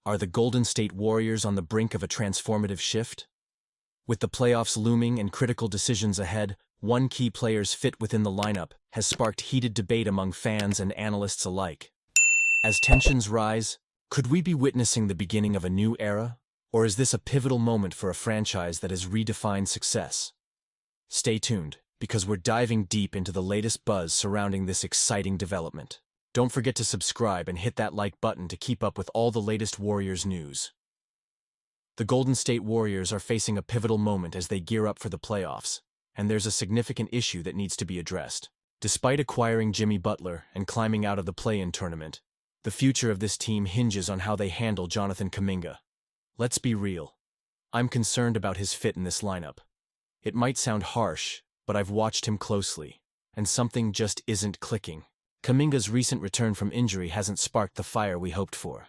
Are the Golden State Warriors on the brink of a transformative shift? With the playoffs looming and critical decisions ahead, one key player's fit within the lineup has sparked heated debate among fans and analysts alike. As tensions rise, could we be witnessing the beginning of a new era? Or is this a pivotal moment for a franchise that has redefined success? Stay tuned, because we're diving deep into the latest buzz surrounding this exciting development. Don't forget to subscribe and hit that like button to keep up with all the latest Warriors news. The Golden State Warriors are facing a pivotal moment as they gear up for the playoffs, and there's a significant issue that needs to be addressed. Despite acquiring Jimmy Butler and climbing out of the play-in tournament, the future of this team hinges on how they handle Jonathan Kuminga. Let's be real. I'm concerned about his fit in this lineup. It might sound harsh, but I've watched him closely, and something just isn't clicking. Kuminga's recent return from injury hasn't sparked the fire we hoped for.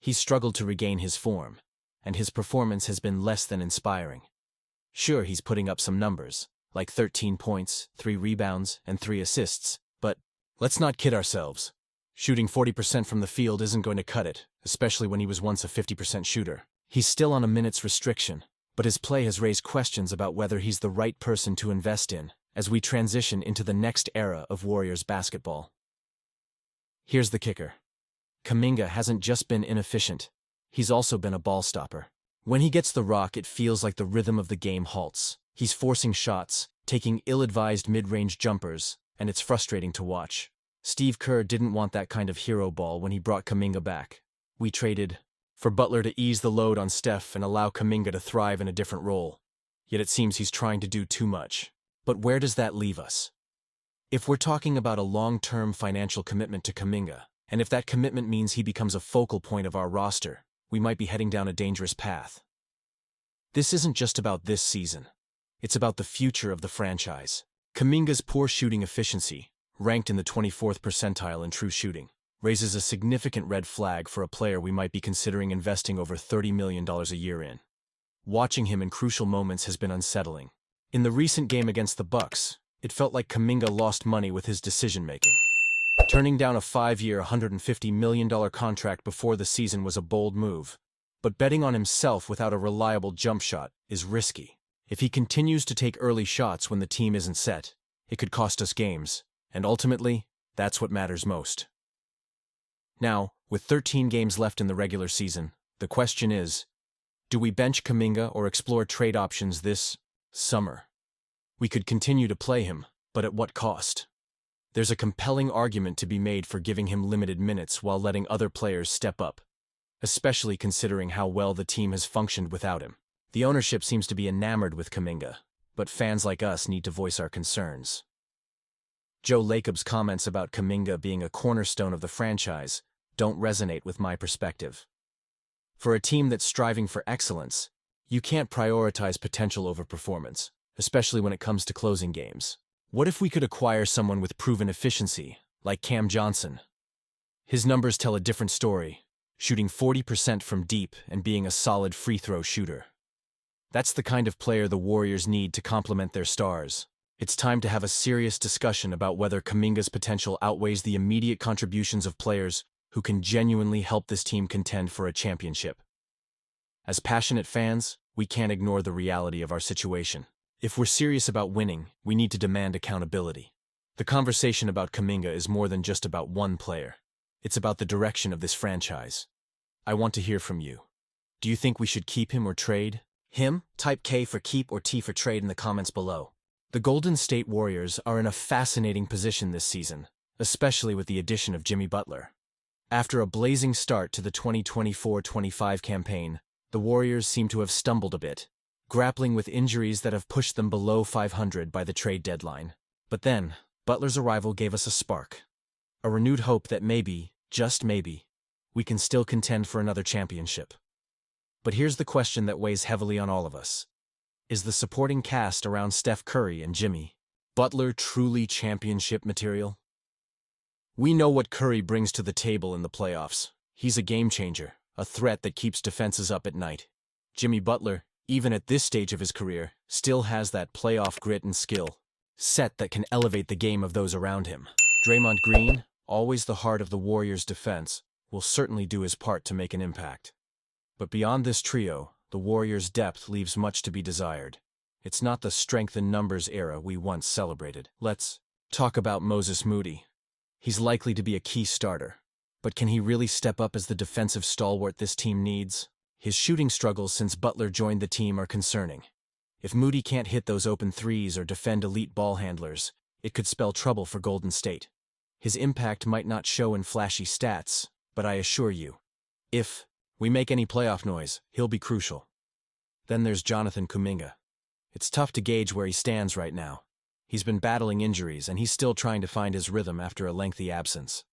He's struggled to regain his form, and his performance has been less than inspiring. Sure, he's putting up some numbers, like 13 points, 3 rebounds, and 3 assists, but let's not kid ourselves. Shooting 40% from the field isn't going to cut it, especially when he was once a 50% shooter. He's still on a minutes restriction, but his play has raised questions about whether he's the right person to invest in as we transition into the next era of Warriors basketball. Here's the kicker. Kuminga hasn't just been inefficient, he's also been a ball stopper. When he gets the rock, it feels like the rhythm of the game halts. He's forcing shots, taking ill-advised mid-range jumpers, and it's frustrating to watch. Steve Kerr didn't want that kind of hero ball when he brought Kuminga back. We traded for Butler to ease the load on Steph and allow Kuminga to thrive in a different role. Yet it seems he's trying to do too much. But where does that leave us? If we're talking about a long-term financial commitment to Kuminga, and if that commitment means he becomes a focal point of our roster, we might be heading down a dangerous path. This isn't just about this season. It's about the future of the franchise. Kuminga's poor shooting efficiency, ranked in the 24th percentile in true shooting, raises a significant red flag for a player we might be considering investing over $30 million a year in. Watching him in crucial moments has been unsettling. In the recent game against the Bucks, it felt like Kuminga lost money with his decision-making. Turning down a 5-year, $150 million contract before the season was a bold move, but betting on himself without a reliable jump shot is risky. If he continues to take early shots when the team isn't set, it could cost us games, and ultimately, that's what matters most. Now, with 13 games left in the regular season, the question is, do we bench Kuminga or explore trade options this summer? We could continue to play him, but at what cost? There's a compelling argument to be made for giving him limited minutes while letting other players step up, especially considering how well the team has functioned without him. The ownership seems to be enamored with Kuminga, but fans like us need to voice our concerns. Joe Lacob's comments about Kuminga being a cornerstone of the franchise don't resonate with my perspective. For a team that's striving for excellence, you can't prioritize potential over performance, especially when it comes to closing games. What if we could acquire someone with proven efficiency, like Cam Johnson? His numbers tell a different story, shooting 40% from deep and being a solid free throw shooter. That's the kind of player the Warriors need to complement their stars. It's time to have a serious discussion about whether Kuminga's potential outweighs the immediate contributions of players who can genuinely help this team contend for a championship. As passionate fans, we can't ignore the reality of our situation. If we're serious about winning, we need to demand accountability. The conversation about Kuminga is more than just about one player. It's about the direction of this franchise. I want to hear from you. Do you think we should keep him or trade him? Type K for keep or T for trade in the comments below. The Golden State Warriors are in a fascinating position this season, especially with the addition of Jimmy Butler. After a blazing start to the 2024-25 campaign, the Warriors seem to have stumbled a bit, grappling with injuries that have pushed them below 500 by the trade deadline. But then, Butler's arrival gave us a spark. A renewed hope that maybe, just maybe, we can still contend for another championship. But here's the question that weighs heavily on all of us. Is the supporting cast around Steph Curry and Jimmy Butler truly championship material? We know what Curry brings to the table in the playoffs. He's a game changer, a threat that keeps defenses up at night. Jimmy Butler, even at this stage of his career, still has that playoff grit and skill set that can elevate the game of those around him. Draymond Green, always the heart of the Warriors' defense, will certainly do his part to make an impact. But beyond this trio, the Warriors' depth leaves much to be desired. It's not the strength in numbers era we once celebrated. Let's talk about Moses Moody. He's likely to be a key starter. But can he really step up as the defensive stalwart this team needs? His shooting struggles since Butler joined the team are concerning. If Moody can't hit those open threes or defend elite ball handlers, it could spell trouble for Golden State. His impact might not show in flashy stats, but I assure you, if we make any playoff noise, he'll be crucial. Then there's Jonathan Kuminga. It's tough to gauge where he stands right now. He's been battling injuries, and he's still trying to find his rhythm after a lengthy absence.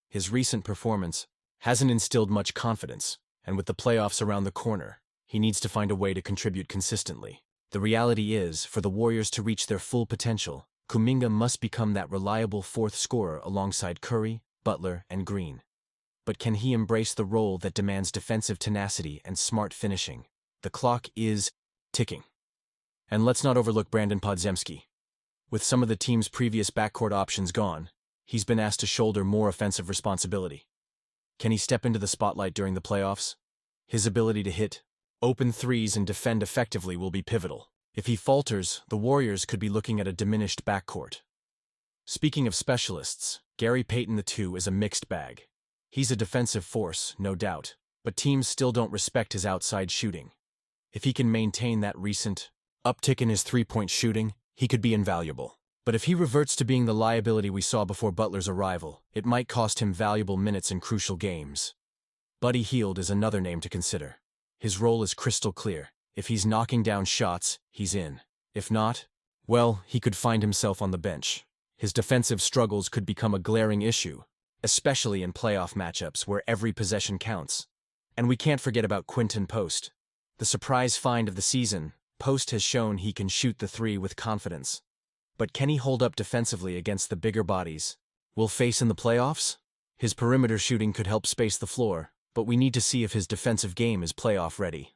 His recent performance hasn't instilled much confidence, and with the playoffs around the corner, he needs to find a way to contribute consistently. The reality is, for the Warriors to reach their full potential, Kuminga must become that reliable fourth scorer alongside Curry, Butler, and Green. But can he embrace the role that demands defensive tenacity and smart finishing? The clock is ticking. And let's not overlook Brandon Podziemski. With some of the team's previous backcourt options gone, he's been asked to shoulder more offensive responsibility. Can he step into the spotlight during the playoffs? His ability to hit open threes and defend effectively will be pivotal. If he falters, the Warriors could be looking at a diminished backcourt. Speaking of specialists, Gary Payton II is a mixed bag. He's a defensive force, no doubt, but teams still don't respect his outside shooting. If he can maintain that recent uptick in his three-point shooting, he could be invaluable. But if he reverts to being the liability we saw before Butler's arrival, it might cost him valuable minutes in crucial games. Buddy Hield is another name to consider. His role is crystal clear. If he's knocking down shots, he's in. If not, well, he could find himself on the bench. His defensive struggles could become a glaring issue, especially in playoff matchups where every possession counts. And we can't forget about Quinton Post. The surprise find of the season, Post has shown he can shoot the three with confidence. But can he hold up defensively against the bigger bodies we'll face in the playoffs? His perimeter shooting could help space the floor, but we need to see if his defensive game is playoff ready.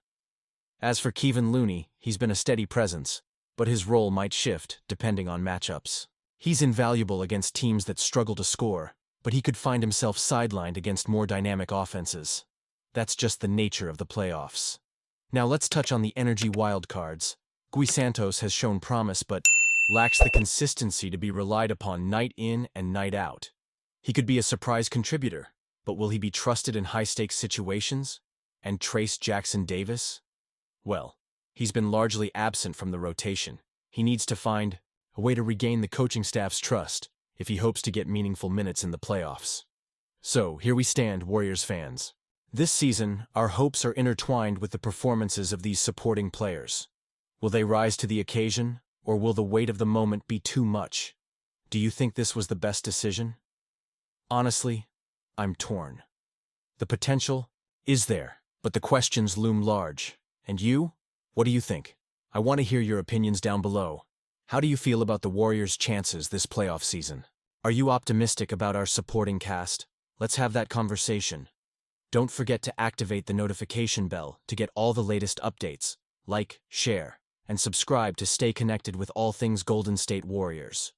As for Kevon Looney, he's been a steady presence, but his role might shift depending on matchups. He's invaluable against teams that struggle to score, but he could find himself sidelined against more dynamic offenses. That's just the nature of the playoffs. Now let's touch on the energy wildcards. Gui Santos has shown promise but lacks the consistency to be relied upon night in and night out. He could be a surprise contributor, but will he be trusted in high-stakes situations? And Trace Jackson-Davis? Well, he's been largely absent from the rotation. He needs to find a way to regain the coaching staff's trust if he hopes to get meaningful minutes in the playoffs. So, here we stand, Warriors fans. This season, our hopes are intertwined with the performances of these supporting players. Will they rise to the occasion, or will the weight of the moment be too much? Do you think this was the best decision? Honestly, I'm torn. The potential is there, but the questions loom large. And you? What do you think? I want to hear your opinions down below. How do you feel about the Warriors' chances this playoff season? Are you optimistic about our supporting cast? Let's have that conversation. Don't forget to activate the notification bell to get all the latest updates. Like, share, and subscribe to stay connected with all things Golden State Warriors.